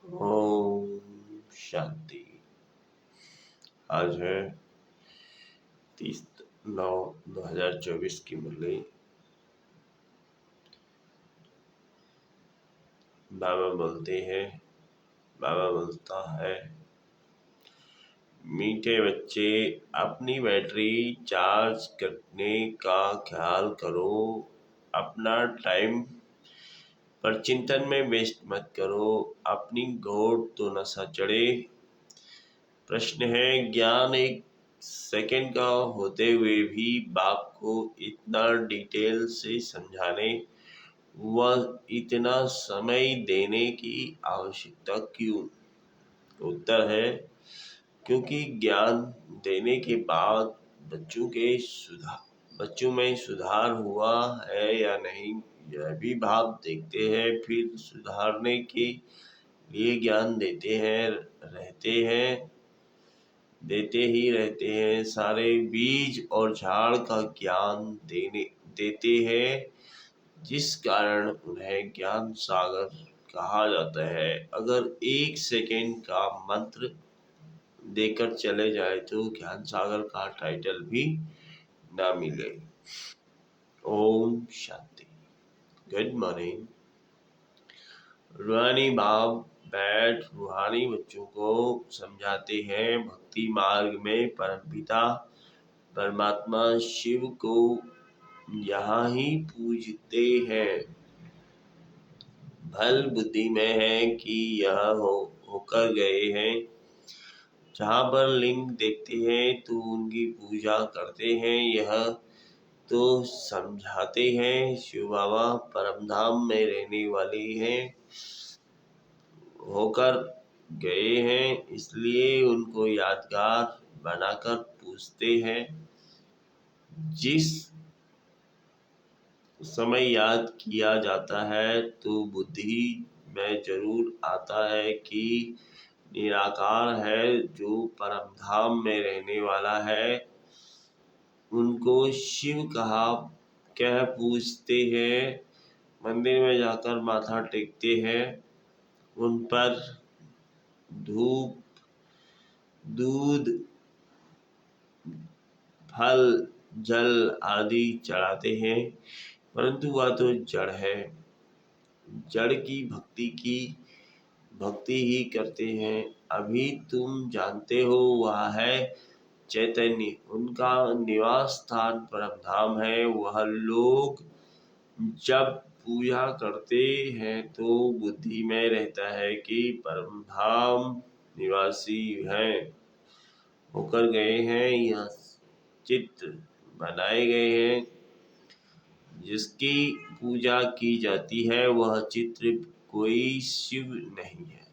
ओम शांति। आज है 30/9/2024 की मुरली। बाबा बोलते हैं, बाबा बोलता है, मीठे बच्चे अपनी बैटरी चार्ज करने का ख्याल करो। अपना टाइम पर चिंतन में वेस्ट मत करो। अपनी घोड़ तो नशा चढ़े। प्रश्न है, ज्ञान एक सेकंड का होते हुए भी बाप को इतना डिटेल से समझाने व इतना समय देने की आवश्यकता क्यों? उत्तर है, क्योंकि ज्ञान देने के बाद बच्चों में सुधार हुआ है या नहीं यह भी बाप देखते हैं। फिर सुधारने के लिए ज्ञान देते ही रहते हैं। सारे बीज और झाड़ का ज्ञान देते हैं, जिस कारण उन्हें ज्ञान सागर कहा जाता है। अगर 1 सेकेंड का मंत्र देकर चले जाए तो ज्ञान सागर का टाइटल भी ना मिले। ओम शांति। Good morning. रूहानी बाप बैठ रूहानी बच्चों को समझाते हैं। भक्ति मार्ग में परमपिता परमात्मा शिव को यहाँ ही पूजते हैं। भल बुद्धि में है कि यह होकर गए हैं। जहाँ पर लिंग देखते हैं तो उनकी पूजा करते हैं। यह तो समझाते हैं शिव बाबा परमधाम में रहने वाले हैं, होकर गए हैं, इसलिए उनको यादगार बनाकर पूछते हैं। जिस समय याद किया जाता है तो बुद्धि में जरूर आता है कि निराकार है जो परमधाम में रहने वाला है। उनको शिव कह पूछते हैं। मंदिर में जाकर माथा टेकते हैं। उन पर धूप, दूध, फल, जल आदि चढ़ाते हैं, परंतु वह तो जड़ है। जड़ की भक्ति ही करते हैं। अभी तुम जानते हो वह है चैतन्य। उनका निवास स्थान परमधाम है। वह लोग जब पूजा करते हैं तो बुद्धि में रहता है कि परमधाम निवासी हैं, होकर गए हैं। यह चित्र बनाए गए हैं। जिसकी पूजा की जाती है वह चित्र कोई शिव नहीं है,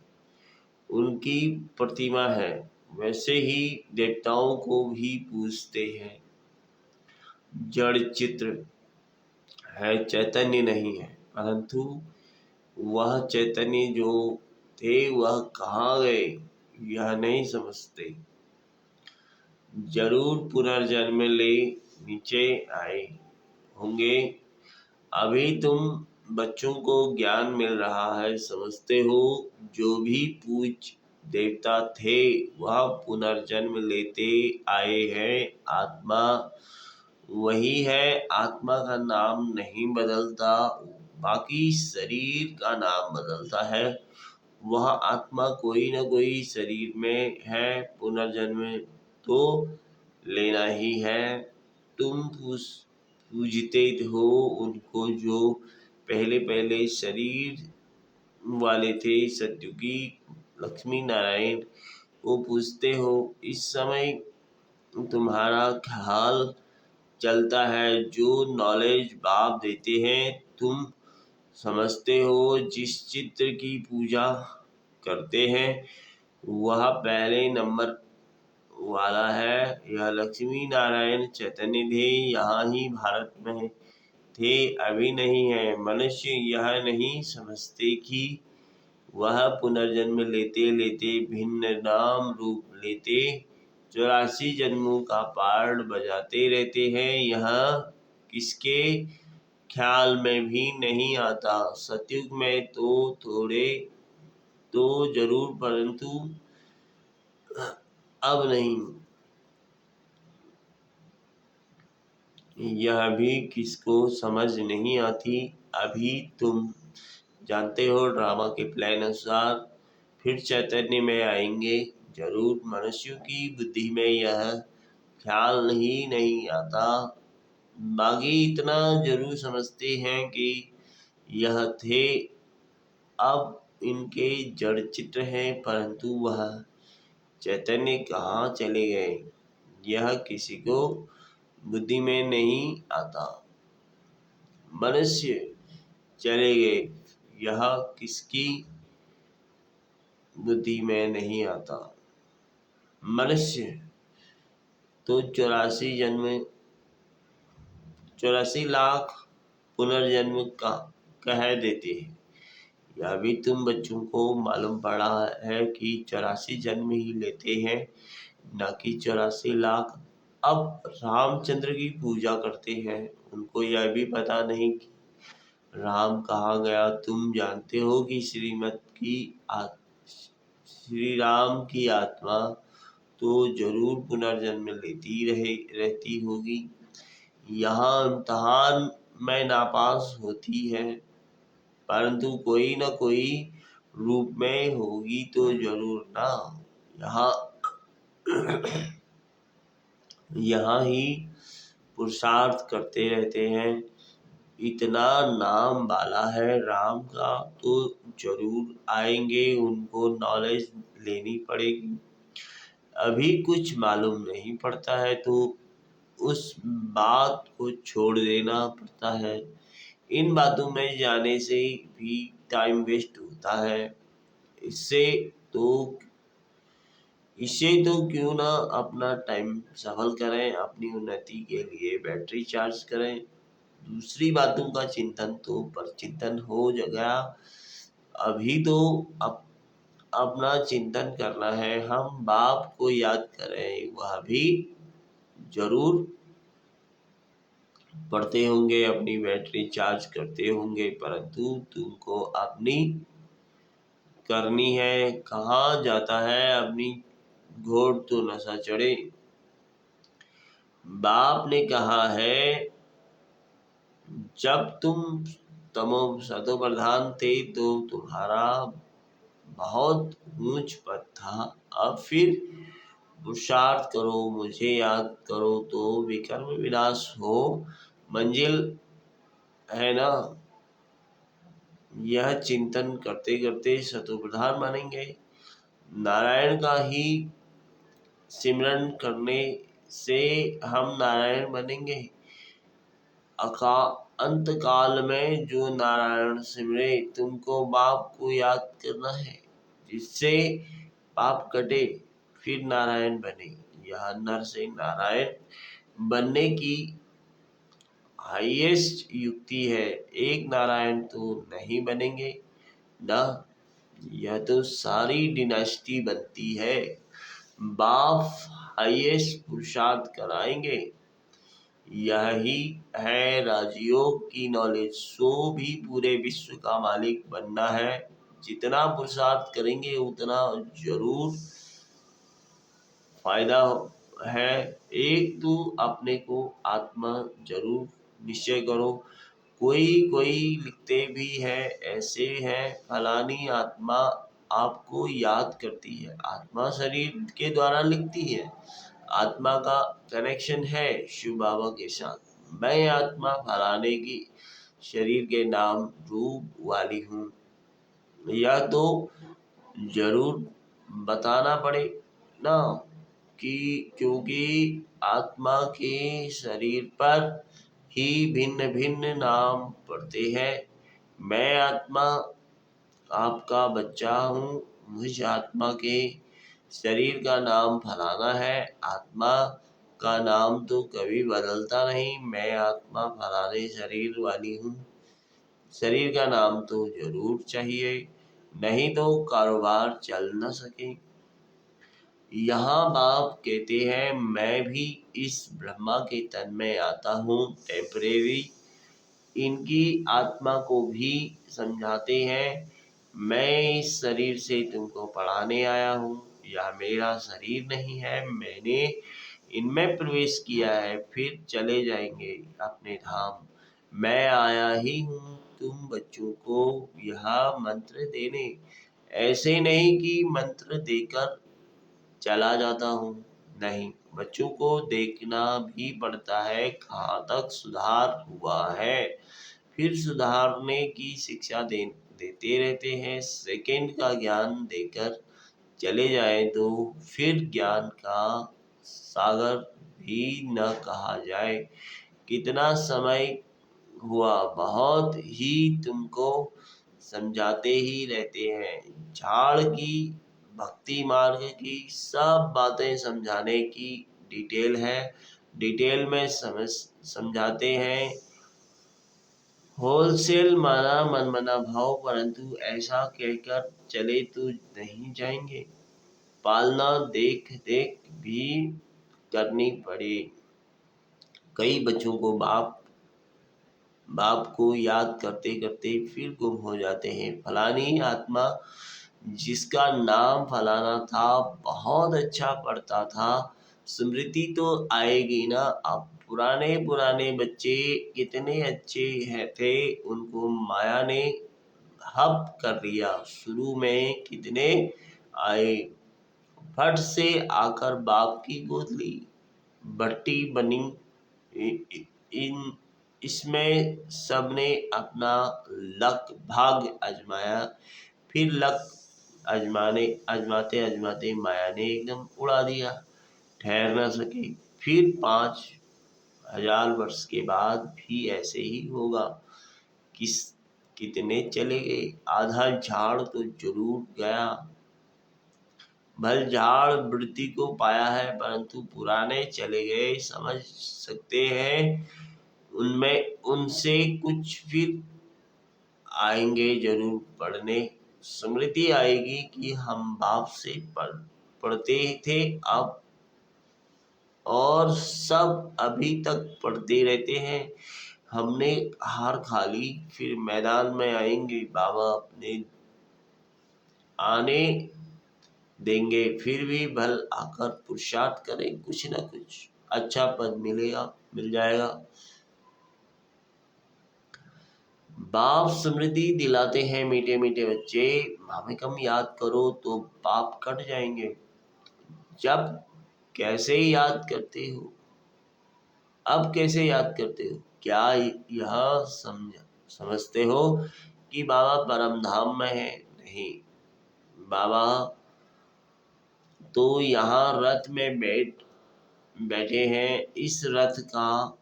उनकी प्रतिमा है। वैसे ही देवताओं को भी पूजते हैं। जड़ चित्र है, चैतन्य नहीं है। परंतु वह चैतन्य जो थे वह कहाँ गए यह नहीं समझते। जरूर पुनर्जन्म ले नीचे आए होंगे। अभी तुम बच्चों को ज्ञान मिल रहा है, समझते हो जो भी पूज्य देवता थे वह पुनर्जन्म लेते आए हैं। आत्मा वही है। आत्मा का नाम नहीं बदलता, बाकी शरीर का नाम बदलता है। वह आत्मा कोई न कोई शरीर में है। पुनर्जन्म तो लेना ही है। तुम पूजते हो उनको जो पहले शरीर वाले थे। सत्युगी लक्ष्मी नारायण को पूजते हो। इस समय तुम्हारा ख्याल चलता है। जो नॉलेज बाप देते हैं तुम समझते हो। जिस चित्र की पूजा करते हैं वह पहले नंबर वाला है। यह लक्ष्मी नारायण चैतन्य थे, यहाँ ही भारत में थे, अभी नहीं है। मनुष्य यह नहीं समझते कि वह पुनर्जन्म लेते लेते भिन्न नाम रूप लेते 84 जन्मों का पार्ट बजाते रहते हैं। यह किसके ख्याल में भी नहीं आता। सतयुग में तो थोड़े तो जरूर, परंतु अब नहीं। यह भी किसको समझ नहीं आती। अभी तुम जानते हो ड्रामा के प्लान अनुसार फिर चैतन्य में आएंगे जरूर। मनुष्यों की बुद्धि में यह ख्याल नहीं आता। बाकी इतना जरूर समझते हैं कि यह थे, अब इनके जड़ चित्र हैं, परंतु वह चैतन्य कहाँ चले गए, यह किसी को बुद्धि में नहीं आता। मनुष्य चले गए, यह किसकी बुद्धि में नहीं आता। मनुष्य तो 84 लाख पुनर्जन्म का कह देते हैं। यह भी तुम बच्चों को मालूम पड़ा है कि 84 जन्म ही लेते हैं, न कि 84 लाख। अब रामचंद्र की पूजा करते हैं, उनको यह भी पता नहीं कि राम कहाँ गया। तुम जानते हो कि श्री राम की आत्मा तो जरूर पुनर्जन्म लेती रहती होगी। यहाँ इम्तहान में नापास होती है, परंतु कोई न कोई रूप में होगी तो जरूर ना। यहाँ ही पुरुषार्थ करते रहते हैं। इतना नाम वाला है राम का तो जरूर आएंगे, उनको नॉलेज लेनी पड़ेगी। अभी कुछ मालूम नहीं पड़ता है तो उस बात को छोड़ देना पड़ता है। इन बातों में जाने से भी टाइम वेस्ट होता है। इससे तो क्यों ना अपना टाइम सफल करें, अपनी उन्नति के लिए बैटरी चार्ज करें। दूसरी बातों का चिंतन तो पर चिंतन हो गया। अभी तो अपना चिंतन करना है। हम बाप को याद करें, वह भी जरूर पढ़ते होंगे, अपनी बैटरी चार्ज करते होंगे, परंतु तुमको अपनी करनी है। कहाँ जाता है अपनी घोड़ तो नशा चढ़े। बाप ने कहा है जब तुम सतो प्रधान थे तो तुम्हारा बहुत ऊंच पद था। अब फिर पुरुषार्थ करो, मुझे याद करो तो विकर्म विनाश हो मंजिल है ना। यह चिंतन करते करते सतो प्रधान बनेंगे। नारायण का ही सिमरन करने से हम नारायण बनेंगे। अंत काल में जो नारायण सिमरे, तुमको बाप को याद करना है जिससे पाप कटे, फिर नारायण बने। यह नर से नारायण बनने की हाईएस्ट युक्ति है। एक नारायण तो नहीं बनेंगे ना, यह तो सारी डिनास्टी बनती है। बाप हाईएस्ट पुरुषार्थ कराएंगे। यही है राजयोग की नॉलेज। सो भी पूरे विश्व का मालिक बनना है। जितना पुरुषार्थ करेंगे उतना जरूर फायदा है। एक तो अपने को आत्मा जरूर निश्चय करो। कोई लिखते भी है, ऐसे है फलानी आत्मा आपको याद करती है। आत्मा शरीर के द्वारा लिखती है। आत्मा का कनेक्शन है शिव बाबा के साथ। मैं आत्मा फलाने की शरीर के नाम रूप वाली हूँ, यह तो जरूर बताना पड़े ना। क्योंकि आत्मा के शरीर पर ही भिन्न भिन्न नाम पड़ते हैं। मैं आत्मा आपका बच्चा हूँ, मुझ आत्मा के शरीर का नाम फलाना है। आत्मा का नाम तो कभी बदलता नहीं। मैं आत्मा फलाने शरीर वाली हूँ। शरीर का नाम तो जरूर चाहिए, नहीं तो कारोबार चल न सके। यहाँ बाप कहते हैं मैं भी इस ब्रह्मा के तन में आता हूँ टेम्परेरी। इनकी आत्मा को भी समझाते हैं मैं इस शरीर से तुमको पढ़ाने आया हूँ। यह मेरा शरीर नहीं है, मैंने इनमें प्रवेश किया है, फिर चले जाएंगे अपने धाम। मैं आया ही हूँ तुम बच्चों को यह मंत्र देने, ऐसे नहीं कि मंत्र देकर चला जाता हूँ। नहीं, बच्चों को देखना भी पड़ता है कहाँ तक सुधार हुआ है, फिर सुधारने की शिक्षा देते रहते हैं। सेकंड का ज्ञान देकर चले जाए तो फिर ज्ञान का सागर भी न कहा जाए। कितना समय हुआ, बहुत ही तुमको समझाते ही रहते हैं। झाड़ की भक्ति मार्ग की सब बातें समझाने की डिटेल है, डिटेल में समझाते हैं। होलसेल माना मनमना भाव, परंतु ऐसा कहकर चले तो नहीं जाएंगे। पालना देख देख भी करनी पड़े। कई बच्चों को बाप को याद करते करते फिर गुम हो जाते हैं। फलानी आत्मा जिसका नाम फलाना था बहुत अच्छा पढ़ता था, स्मृति तो आएगी ना। अब पुराने पुराने बच्चे कितने अच्छे थे, उनको माया ने हब कर लिया। शुरू में कितने आए, फट से आकर बाप की गोद ली, भट्टी बनी। इन इसमें सबने अपना लक भाग्य आजमाया, फिर लक आजमाते आजमाते माया ने एकदम उड़ा दिया, ठहर न सके। फिर 5,000 वर्ष के बाद भी ऐसे ही होगा। कितने चले गए, आधा झाड़ तो जरूर गया। भल झाड़ वृत्ति को पाया है, परंतु पुराने चले गए। समझ सकते हैं, उनमें उनसे कुछ फिर आएंगे जरूर पढ़ने। स्मृति आएगी कि हम बाप से पढ़ते थे अब, और सब अभी तक पढ़ते रहते हैं। हमने हार खा ली, फिर मैदान में आएंगे बाबा अपने आने देंगे। फिर भी भल आकर पुरुषार्थ करें, कुछ ना कुछ अच्छा पद मिल जाएगा। बाप स्मृति दिलाते हैं मीठे मीठे बच्चे, हमें कम याद करो तो पाप कट जाएंगे। जब कैसे याद करते हो, अब कैसे याद करते हो, क्या यह समझते हो कि बाबा परम धाम में है? नहीं, बाबा तो यहाँ रथ में बैठे हैं। इस रथ का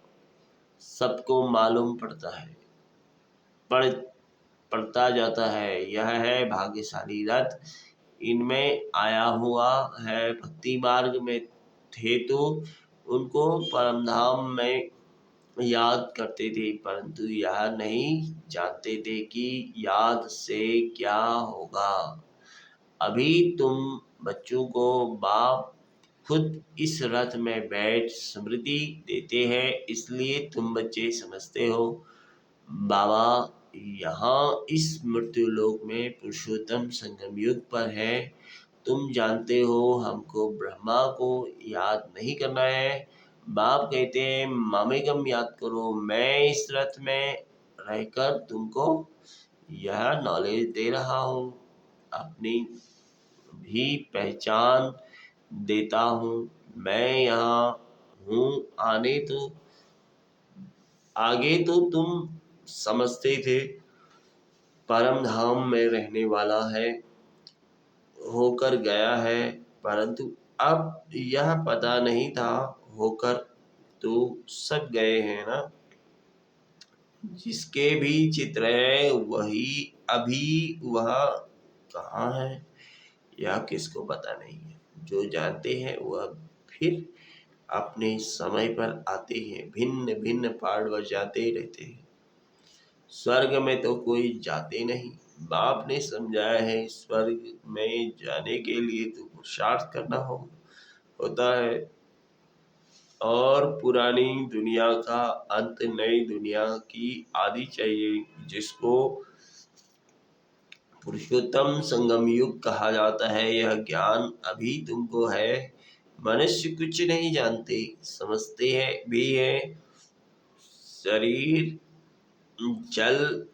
सबको मालूम पड़ता है, पड़ता जाता है। यह है भाग्यशाली रथ, इनमें आया हुआ है। भक्ति मार्ग में थे तो उनको परमधाम में याद करते थे, परंतु यह नहीं जानते थे कि याद से क्या होगा। अभी तुम बच्चों को बाप खुद इस रथ में बैठ स्मृति देते हैं, इसलिए तुम बच्चे समझते हो बाबा यहाँ इस मृत्यु लोक में पुरुषोत्तम संगम युग पर है। तुम जानते हो हमको ब्रह्मा को याद नहीं करना है। बाप कहते हैं मामेकम याद करो, मैं इस रथ में रहकर तुमको यह नॉलेज दे रहा हूँ। अपनी भी पहचान देता हूँ, मैं यहाँ हूँ। आगे तो तुम समझते थे परम धाम में रहने वाला है, होकर गया है, परंतु अब यह पता नहीं था, होकर तो सब गए हैं ना। जिसके भी चित्र है वही अभी वह कहाँ है यह किसको पता नहीं है। जो जानते हैं वह फिर अपने समय पर आते हैं, भिन्न भिन्न पाठ बजाते रहते हैं। स्वर्ग में तो कोई जाते नहीं, बाप ने समझाया है स्वर्ग में जाने के लिए तो पुरुषार्थ करना होता है। और पुरानी दुनिया का अंत नई दुनिया की आदि चाहिए, जिसको पुरुषोत्तम संगम युग कहा जाता है। यह ज्ञान अभी तुमको है। मनुष्य कुछ नहीं जानते, समझते हैं भी है। शरीर जल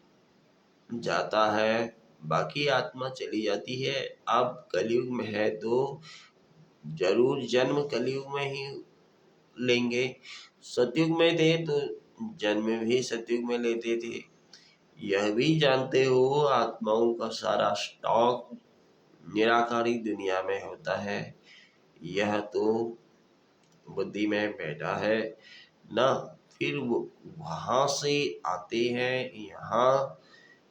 जाता है, बाकी आत्मा चली जाती है। अब कलयुग में है तो जरूर जन्म कलयुग में ही लेंगे। सतयुग में थे तो जन्म भी सतयुग में लेते थे। यह भी जानते हो आत्माओं का सारा स्टॉक निराकारी दुनिया में होता है। यह तो बुद्धि में बैठा है ना, फिर वो वहां से आते हैं यहाँ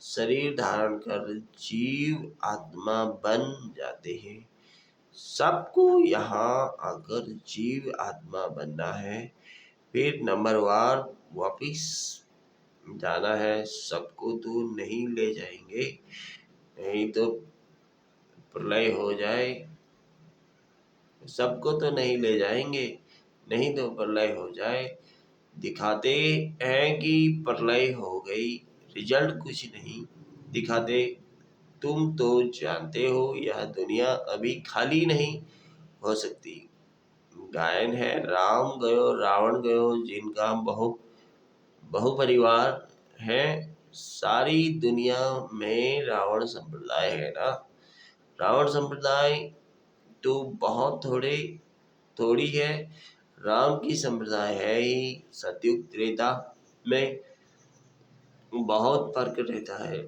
शरीर धारण कर जीव आत्मा बन जाते हैं। सबको यहाँ आकर जीव आत्मा बनना है, फिर नंबरवार वापिस जाना है। सबको तो नहीं ले जाएंगे, नहीं तो प्रलय हो जाए। सबको तो नहीं ले जाएंगे, नहीं तो प्रलय हो जाए। दिखाते हैं कि प्रलय हो गई, रिजल्ट कुछ नहीं दिखाते। तुम तो जानते हो यह दुनिया अभी खाली नहीं हो सकती। गायन है राम गयो रावण गयो, जिनका बहु परिवार है। सारी दुनिया में रावण संप्रदाय है ना। रावण संप्रदाय तो बहुत थोड़ी है। राम की संप्रदाय है ही। सतयुग त्रेता में बहुत फर्क रहता है।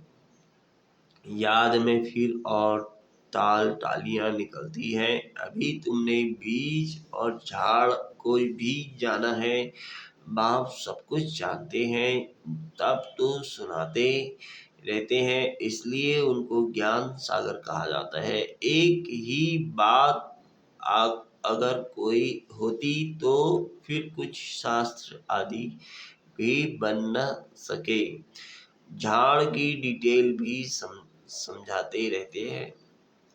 याद में फिर और ताल टालियां निकलती हैं। अभी तुमने बीज और झाड़ कोई भी जाना है। बाप सब कुछ जानते हैं, तब तो सुनाते रहते हैं, इसलिए उनको ज्ञान सागर कहा जाता है। एक ही बात अगर कोई होती तो फिर कुछ शास्त्र आदि भी बन न सके। झाड़ की डिटेल भी समझाते रहते हैं।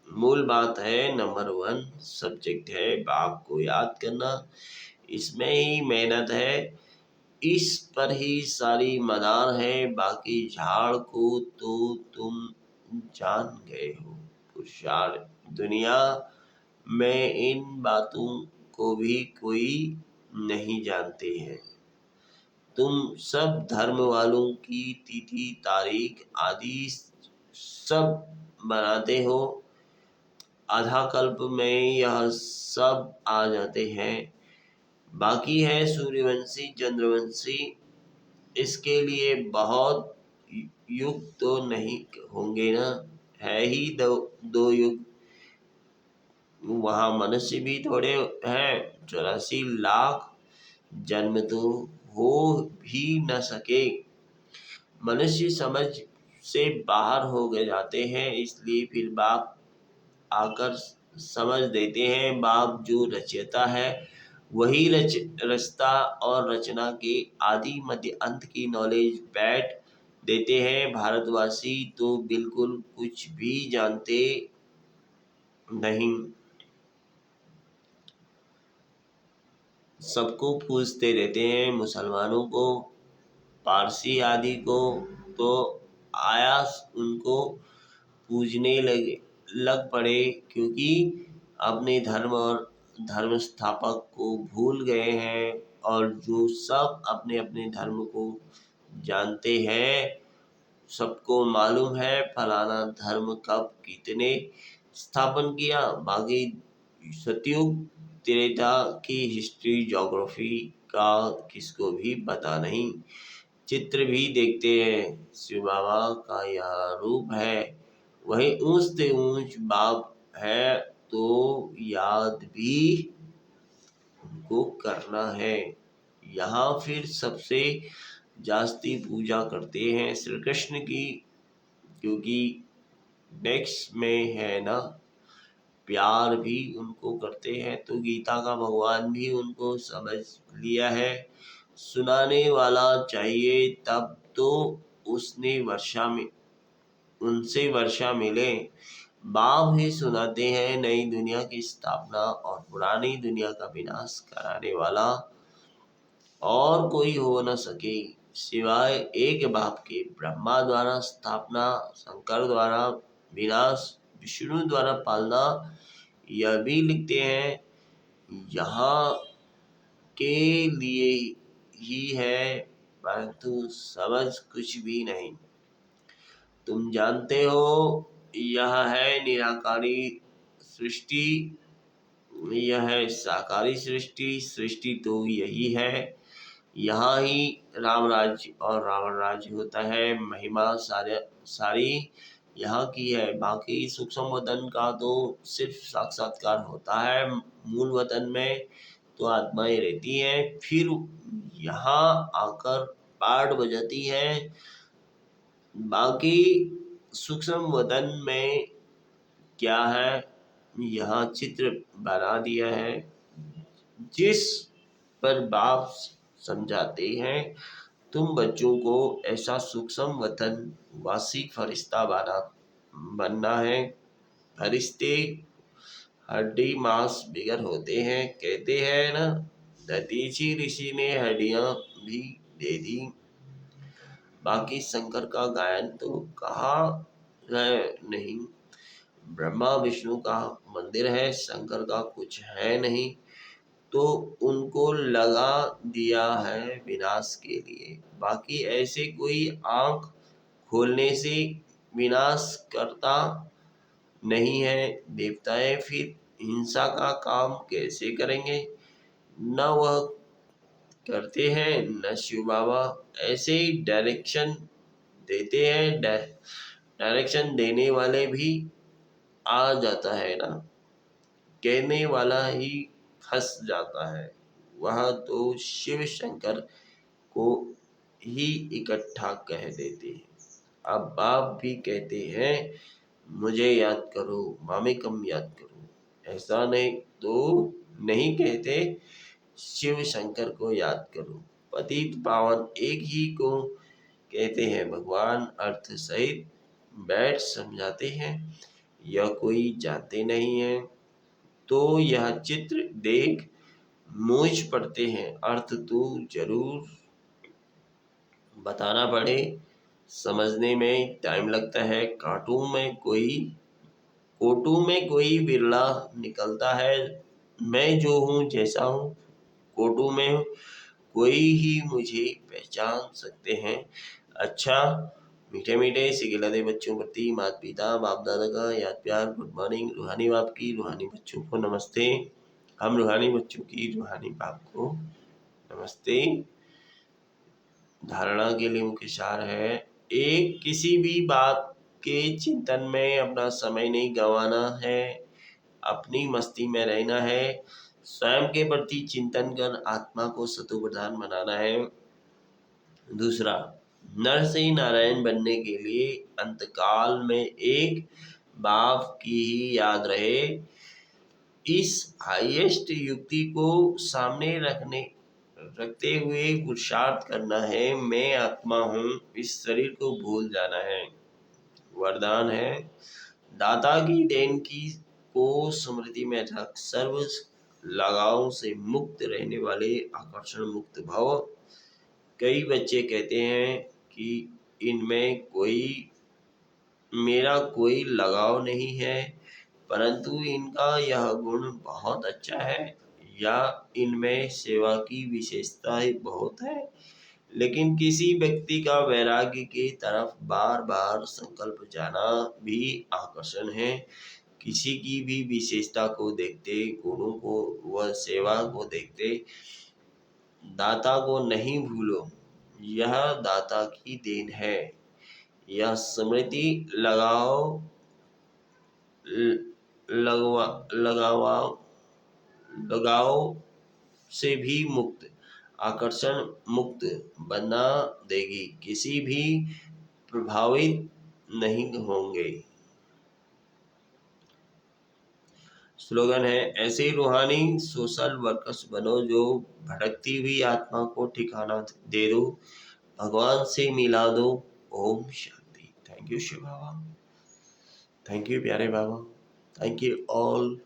मूल बात है नंबर 1 सब्जेक्ट है बाप को याद करना। इसमें ही मेहनत है, इस पर ही सारी मदार है। बाकी झाड़ को तो तुम जान गए हो। पुरुषार्थ दुनिया में इन बातों को भी कोई नहीं जानते हैं। तुम सब धर्म वालों की तिथि तारीख आदि सब बनाते हो। आधा कल्प में यह सब आ जाते हैं। बाकी है सूर्यवंशी चंद्रवंशी, इसके लिए बहुत युग तो नहीं होंगे ना, है ही दो युग। वहाँ मनुष्य भी थोड़े हैं। 84 लाख जन्म तो हो भी न सके। मनुष्य समझ से बाहर हो गए जाते हैं, इसलिए फिर बाप आकर समझ देते हैं। बाप जो रचयिता है वही रचता और रचना के आदि मध्य अंत की नॉलेज बैठ देते हैं। भारतवासी तो बिल्कुल कुछ भी जानते नहीं, सबको पूछते रहते हैं। मुसलमानों को, पारसी आदि को तो आया उनको पूजने लग पड़े, क्योंकि अपने धर्म और धर्म स्थापक को भूल गए हैं। और जो सब अपने अपने धर्म को जानते हैं, सबको मालूम है फलाना धर्म कब कितने स्थापन किया। बाकी सतयुग त्रेता की हिस्ट्री ज्योग्राफी का किसको भी पता नहीं। चित्र भी देखते हैं, शिव बाबा का यह रूप है। वही ऊंच से ऊंच बाप है, तो याद भी उनको करना है। यहाँ फिर सबसे जास्ती पूजा करते हैं श्री कृष्ण की, क्योंकि नेक्स्ट में है ना। प्यार भी उनको करते हैं, तो गीता का भगवान भी उनको समझ लिया है। सुनाने वाला चाहिए तब तो उसने वर्षा में उनसे वर्षा मिले। बाप ही सुनाते हैं नई दुनिया की स्थापना और पुरानी दुनिया का विनाश कराने वाला और कोई हो न सके सिवाय एक बाप के। ब्रह्मा द्वारा स्थापना, शंकर द्वारा विनाश विष्णु द्वारा पालना, यह भी लिखते हैं, यहाँ के लिए ही है, परंतु समझ कुछ भी नहीं। तुम जानते हो यह है निराकारी सृष्टि, यह है साकारी सृष्टि, सृष्टि तो यही है, यहाँ ही राम राज्य और रावण राज्य होता है। महिमा सारी यहाँ की है, बाकी सूक्ष्म वतन का तो सिर्फ साक्षात्कार होता है। मूल वतन में तो आत्माएं रहती हैं, फिर यहाँ आकर पाठ बजाती है। बाकी सूक्ष्म वतन में क्या है, यहाँ चित्र बना दिया है, जिस पर बाप समझाते हैं तुम बच्चों को ऐसा सूक्ष्म वतन वासी फरिश्ता बनना है। फरिश्ते हड्डी मांस बिगर होते हैं, कहते हैं ना, दधीची ऋषि ने हड्डियां भी दे दी। बाकी शंकर का गायन तो कहा है नहीं, ब्रह्मा विष्णु का मंदिर है, शंकर का कुछ है नहीं, तो उनको लगा दिया है विनाश के लिए। बाकी ऐसे कोई आंख खोलने से विनाश करता नहीं है। देवताएं फिर हिंसा का काम कैसे करेंगे, न वह करते हैं न शिव बाबा। ऐसे ही डायरेक्शन देते हैं, डायरेक्शन देने वाले भी आ जाता है ना, कहने वाला ही फंस जाता है। वह तो शिव शंकर को ही इकट्ठा कह देते हैं। अब बाप भी कहते हैं मुझे याद करो, मामेकम याद करो, ऐसा नहीं तो नहीं कहते, शिव शंकर को याद करो। पतित पावन एक ही को कहते हैं भगवान, अर्थ सहित बैठ समझाते हैं, यह कोई जानते नहीं है। तो यह चित्र देख मूझ पड़ते हैं, अर्थ तो जरूर बताना पड़े, समझने में टाइम लगता है। कोटू में कोई बिरला निकलता है, मैं जो हूँ जैसा हूँ, कोटू में कोई ही मुझे पहचान सकते हैं। अच्छा, मीठे मीठे सिखिलाते बच्चों प्रति माता पिता बाप दादा का याद प्यार, गुड मॉर्निंग। रूहानी बाप की रूहानी बच्चों को नमस्ते। हम रूहानी बच्चों की रूहानी बाप को नमस्ते। धारणा के लिए मुख्य सार है, एक, किसी भी बात के चिंतन में अपना समय नहीं गंवाना है, अपनी मस्ती में रहना है, स्वयं के प्रति चिंतन कर आत्मा को सतो प्रधान बनाना है। दूसरा, नर से नारायण बनने के लिए अंतकाल में एक बाप की ही याद रहे। इस हाईएस्ट युक्ति को सामने रखते हुए पुरुषार्थ करना है। मैं आत्मा हूँ, इस शरीर को भूल जाना है। वरदान है, दाता की देन को स्मृति में रख, सर्व लगाव से मुक्त रहने वाले आकर्षण मुक्त भव। कई बच्चे कहते हैं कि इनमें मेरा कोई लगाव नहीं है, परंतु इनका यह गुण बहुत अच्छा है, या इनमें सेवा की विशेषता ही बहुत है। लेकिन किसी व्यक्ति का वैराग्य की तरफ बार बार संकल्प जाना भी आकर्षण है। किसी की भी विशेषता को देखते, गुणों को व सेवा को देखते, दाता को नहीं भूलो, यह दाता की देन है। यह स्मृति लगाओ से भी मुक्त, आकर्षण मुक्त बना देगी, किसी भी प्रभावित नहीं होंगे। स्लोगन है, ऐसे रूहानी सोशल वर्कर्स बनो जो भटकती हुई आत्मा को ठिकाना दे दो, भगवान से मिला दो। ओम शांति। Thank you Shiv Baba, thank you प्यारे बाबा, थैंक यू ऑल।